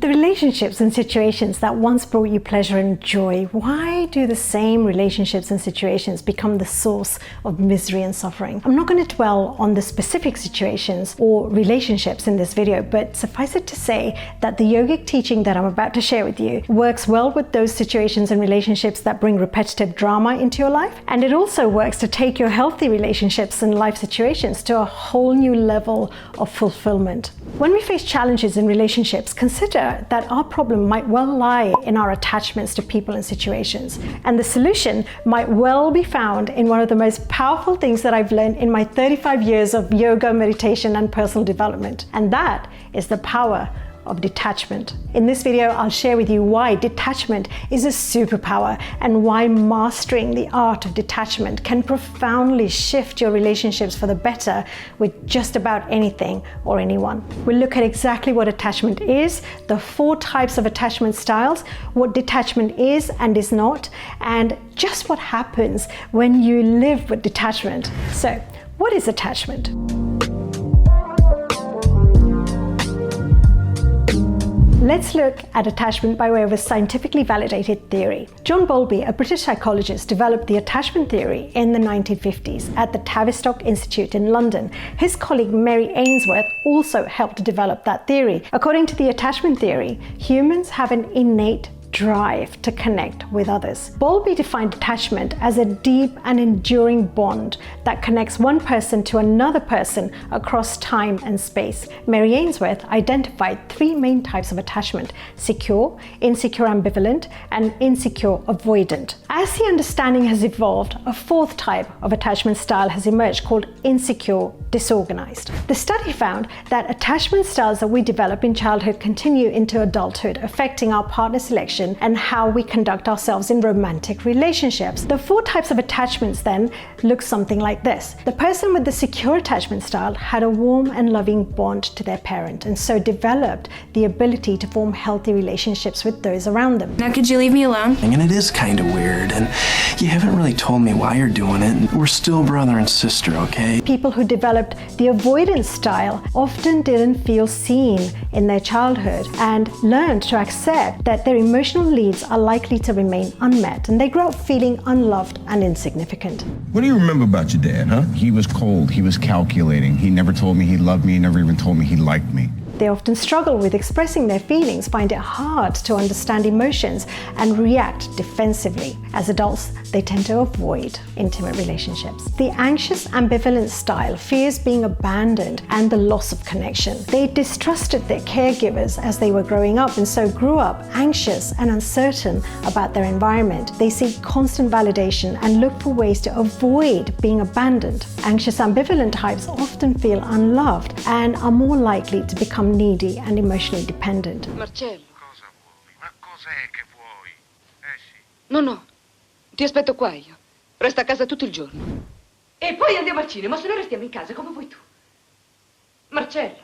The relationships and situations that once brought you pleasure and joy, why do the same relationships and situations become the source of misery and suffering? I'm not going to dwell on the specific situations or relationships in this video, but suffice it to say that the yogic teaching that I'm about to share with you works well with those situations and relationships that bring repetitive drama into your life. And it also works to take your healthy relationships and life situations to a whole new level of fulfillment. When we face challenges in relationships, consider that our problem might well lie in our attachments to people and situations. And the solution might well be found in one of the most powerful things that I've learned in my 35 years of yoga, meditation, and personal development. And that is the power of detachment. In this video, I'll share with you why detachment is a superpower and why mastering the art of detachment can profoundly shift your relationships for the better with just about anything or anyone. We'll look at exactly what attachment is, the 4 types of attachment styles, what detachment is and is not, and just what happens when you live with detachment. So, what is attachment? Let's look at attachment by way of a scientifically validated theory. John Bowlby, a British psychologist, developed the attachment theory in the 1950s at the Tavistock Institute in London. His colleague Mary Ainsworth also helped to develop that theory. According to the attachment theory, humans have an innate drive to connect with others. Bowlby defined attachment as a deep and enduring bond that connects one person to another person across time and space. Mary Ainsworth identified 3 main types of attachment: secure, insecure ambivalent, and insecure avoidant. As the understanding has evolved, a 4th type of attachment style has emerged called insecure disorganized. The study found that attachment styles that we develop in childhood continue into adulthood, affecting our partner selection and how we conduct ourselves in romantic relationships. The 4 types of attachments then look something like this. The person with the secure attachment style had a warm and loving bond to their parent, and so developed the ability to form healthy relationships with those around them. Now could you leave me alone? And it is kind of weird, and you haven't really told me why you're doing it. We're still brother and sister, okay? People who developed the avoidance style often didn't feel seen in their childhood and learned to accept that their emotional needs are likely to remain unmet, and they grow up feeling unloved and insignificant. What do you remember about your dad, huh? He was cold, he was calculating, he never told me he loved me, he never even told me he liked me. They often struggle with expressing their feelings, find it hard to understand emotions, and react defensively. As adults, they tend to avoid intimate relationships. The anxious ambivalent style fears being abandoned and the loss of connection. They distrusted their caregivers as they were growing up, and so grew up anxious and uncertain about their environment. They seek constant validation and look for ways to avoid being abandoned. Anxious ambivalent types often feel unloved and are more likely to become needy and emotionally dependent. Marcello. Cosa vuoi? Ma cos'è che vuoi? Sì. No, ti aspetto qua io. Resta a casa tutto il giorno. E poi andiamo al cinema, se no restiamo in casa come vuoi tu. Marcello,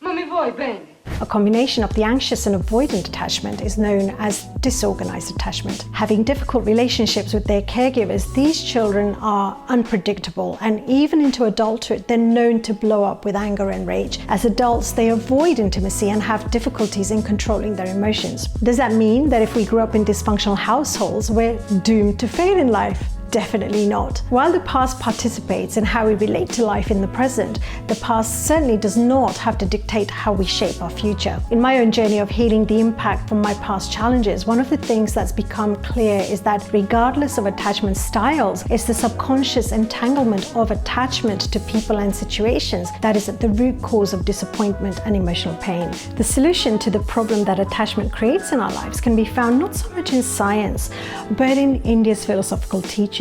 ma mi vuoi bene? A combination of the anxious and avoidant attachment is known as disorganized attachment. Having difficult relationships with their caregivers, these children are unpredictable, and even into adulthood, they're known to blow up with anger and rage. As adults, they avoid intimacy and have difficulties in controlling their emotions. Does that mean that if we grew up in dysfunctional households, we're doomed to fail in life? Definitely not. While the past participates in how we relate to life in the present, the past certainly does not have to dictate how we shape our future. In my own journey of healing the impact from my past challenges, one of the things that's become clear is that regardless of attachment styles, it's the subconscious entanglement of attachment to people and situations that is at the root cause of disappointment and emotional pain. The solution to the problem that attachment creates in our lives can be found not so much in science, but in India's philosophical teachings.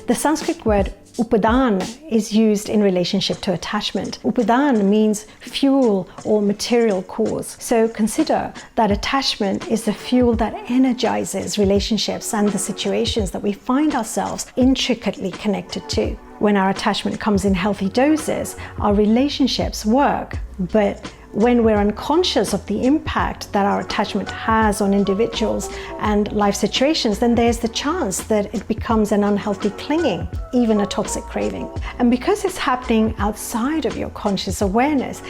The Sanskrit word Upadana is used in relationship to attachment. Upadana means fuel or material cause. So consider that attachment is the fuel that energizes relationships and the situations that we find ourselves intricately connected to. When our attachment comes in healthy doses, our relationships work, but when we're unconscious of the impact that our attachment has on individuals and life situations, then there's the chance that it becomes an unhealthy clinging, even a toxic craving. And because it's happening outside of your conscious awareness,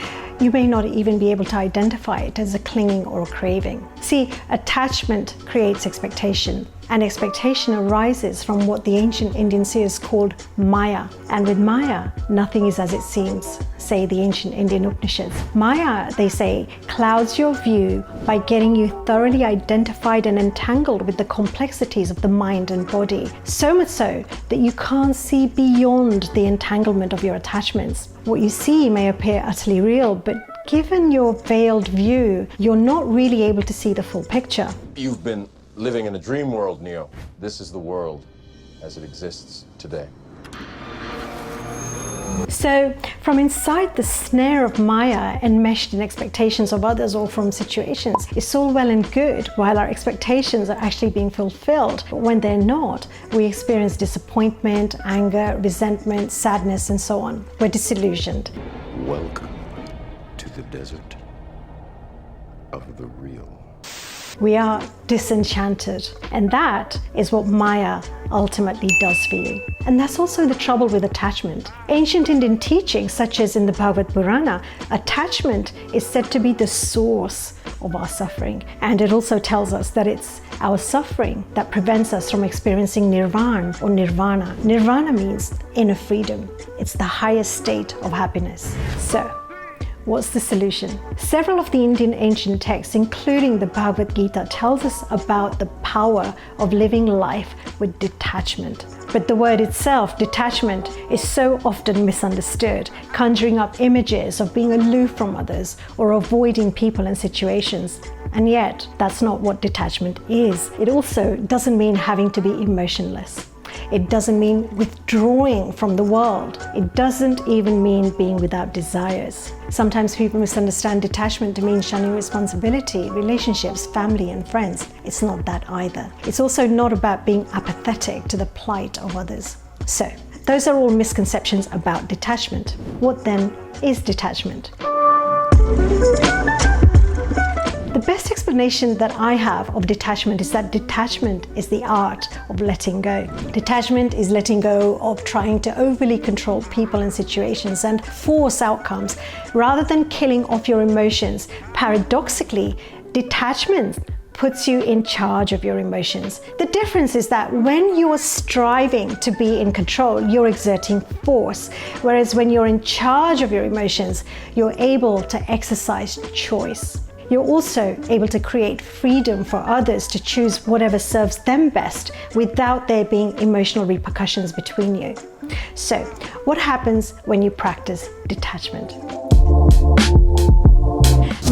you may not even be able to identify it as a clinging or a craving. See, attachment creates expectation, and expectation arises from what the ancient Indian seers called Maya. And with Maya, nothing is as it seems, say the ancient Indian Upanishads. Maya, they say, clouds your view by getting you thoroughly identified and entangled with the complexities of the mind and body, so much so that you can't see beyond the entanglement of your attachments. What you see may appear utterly real, but given your veiled view, you're not really able to see the full picture. You've been living in a dream world, Neo. This is the world as it exists today. So, from inside the snare of Maya, enmeshed in expectations of others or from situations, it's all well and good while our expectations are actually being fulfilled. But when they're not, we experience disappointment, anger, resentment, sadness, and so on. We're disillusioned. Welcome to the desert of the real. We are disenchanted, and that is what Maya ultimately does for you. And that's also the trouble with attachment. Ancient Indian teachings, such as in the Bhagavad Purana, attachment is said to be the source of our suffering. And it also tells us that it's our suffering that prevents us from experiencing nirvana or nirvana. Nirvana means inner freedom. It's the highest state of happiness. So, what's the solution? Several of the Indian ancient texts, including the Bhagavad Gita, tells us about the power of living life with detachment. But the word itself, detachment, is so often misunderstood, conjuring up images of being aloof from others or avoiding people and situations. And yet, that's not what detachment is. It also doesn't mean having to be emotionless. It doesn't mean withdrawing from the world. It doesn't even mean being without desires. Sometimes people misunderstand detachment to mean shunning responsibility, relationships, family, and friends. It's not that either. It's also not about being apathetic to the plight of others. So, those are all misconceptions about detachment. What then is detachment? The best explanation that I have of detachment is that detachment is the art of letting go. Detachment is letting go of trying to overly control people and situations and force outcomes. Rather than killing off your emotions, paradoxically, detachment puts you in charge of your emotions. The difference is that when you are striving to be in control, you're exerting force, whereas when you're in charge of your emotions, you're able to exercise choice. You're also able to create freedom for others to choose whatever serves them best without there being emotional repercussions between you. So, what happens when you practice detachment?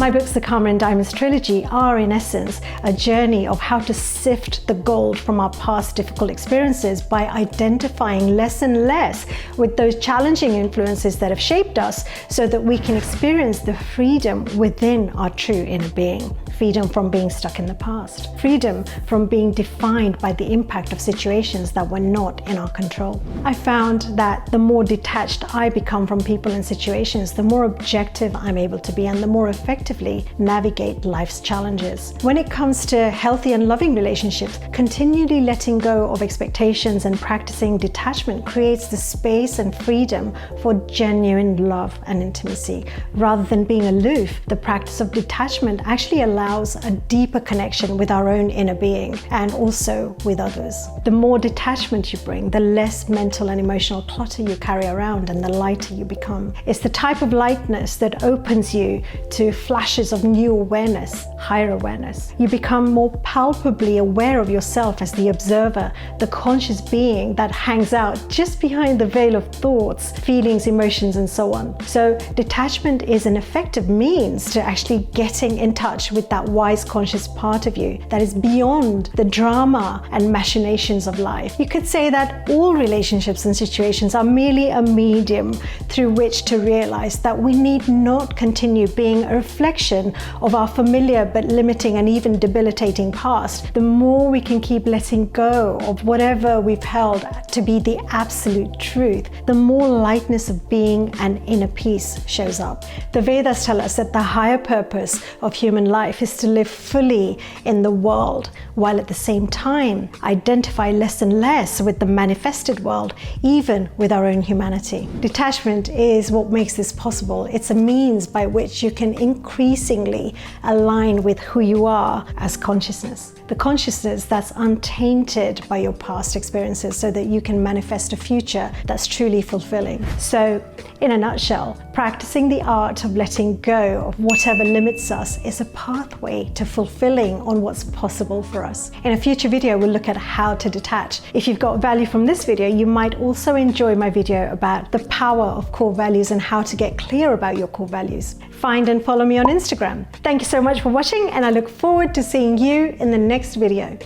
My books, the Karma and Diamonds trilogy, are in essence a journey of how to sift the gold from our past difficult experiences by identifying less and less with those challenging influences that have shaped us so that we can experience the freedom within our true inner being. Freedom from being stuck in the past. Freedom from being defined by the impact of situations that were not in our control. I found that the more detached I become from people and situations, the more objective I'm able to be and the more effectively navigate life's challenges. When it comes to healthy and loving relationships, continually letting go of expectations and practicing detachment creates the space and freedom for genuine love and intimacy. Rather than being aloof, the practice of detachment actually allows a deeper connection with our own inner being and also with others. The more detachment you bring, the less mental and emotional clutter you carry around and the lighter you become. It's the type of lightness that opens you to flashes of new awareness, higher awareness. You become more palpably aware of yourself as the observer, the conscious being that hangs out just behind the veil of thoughts, feelings, emotions, and so on. So detachment is an effective means to actually getting in touch with that wise, conscious part of you that is beyond the drama and machinations of life. You could say that all relationships and situations are merely a medium through which to realize that we need not continue being a reflection reflection of our familiar but limiting and even debilitating past, the more we can keep letting go of whatever we've held to be the absolute truth, the more lightness of being and inner peace shows up. The Vedas tell us that the higher purpose of human life is to live fully in the world, while at the same time identify less and less with the manifested world, even with our own humanity. Detachment is what makes this possible. It's a means by which you can increasingly align with who you are as consciousness. The consciousness that's untainted by your past experiences, so that you can manifest a future that's truly fulfilling. So, in a nutshell, practicing the art of letting go of whatever limits us is a pathway to fulfilling on what's possible for us. In a future video, we'll look at how to detach. If you've got value from this video, you might also enjoy my video about the power of core values and how to get clear about your core values. Find and follow me on Instagram. Thank you so much for watching, and I look forward to seeing you in the next video.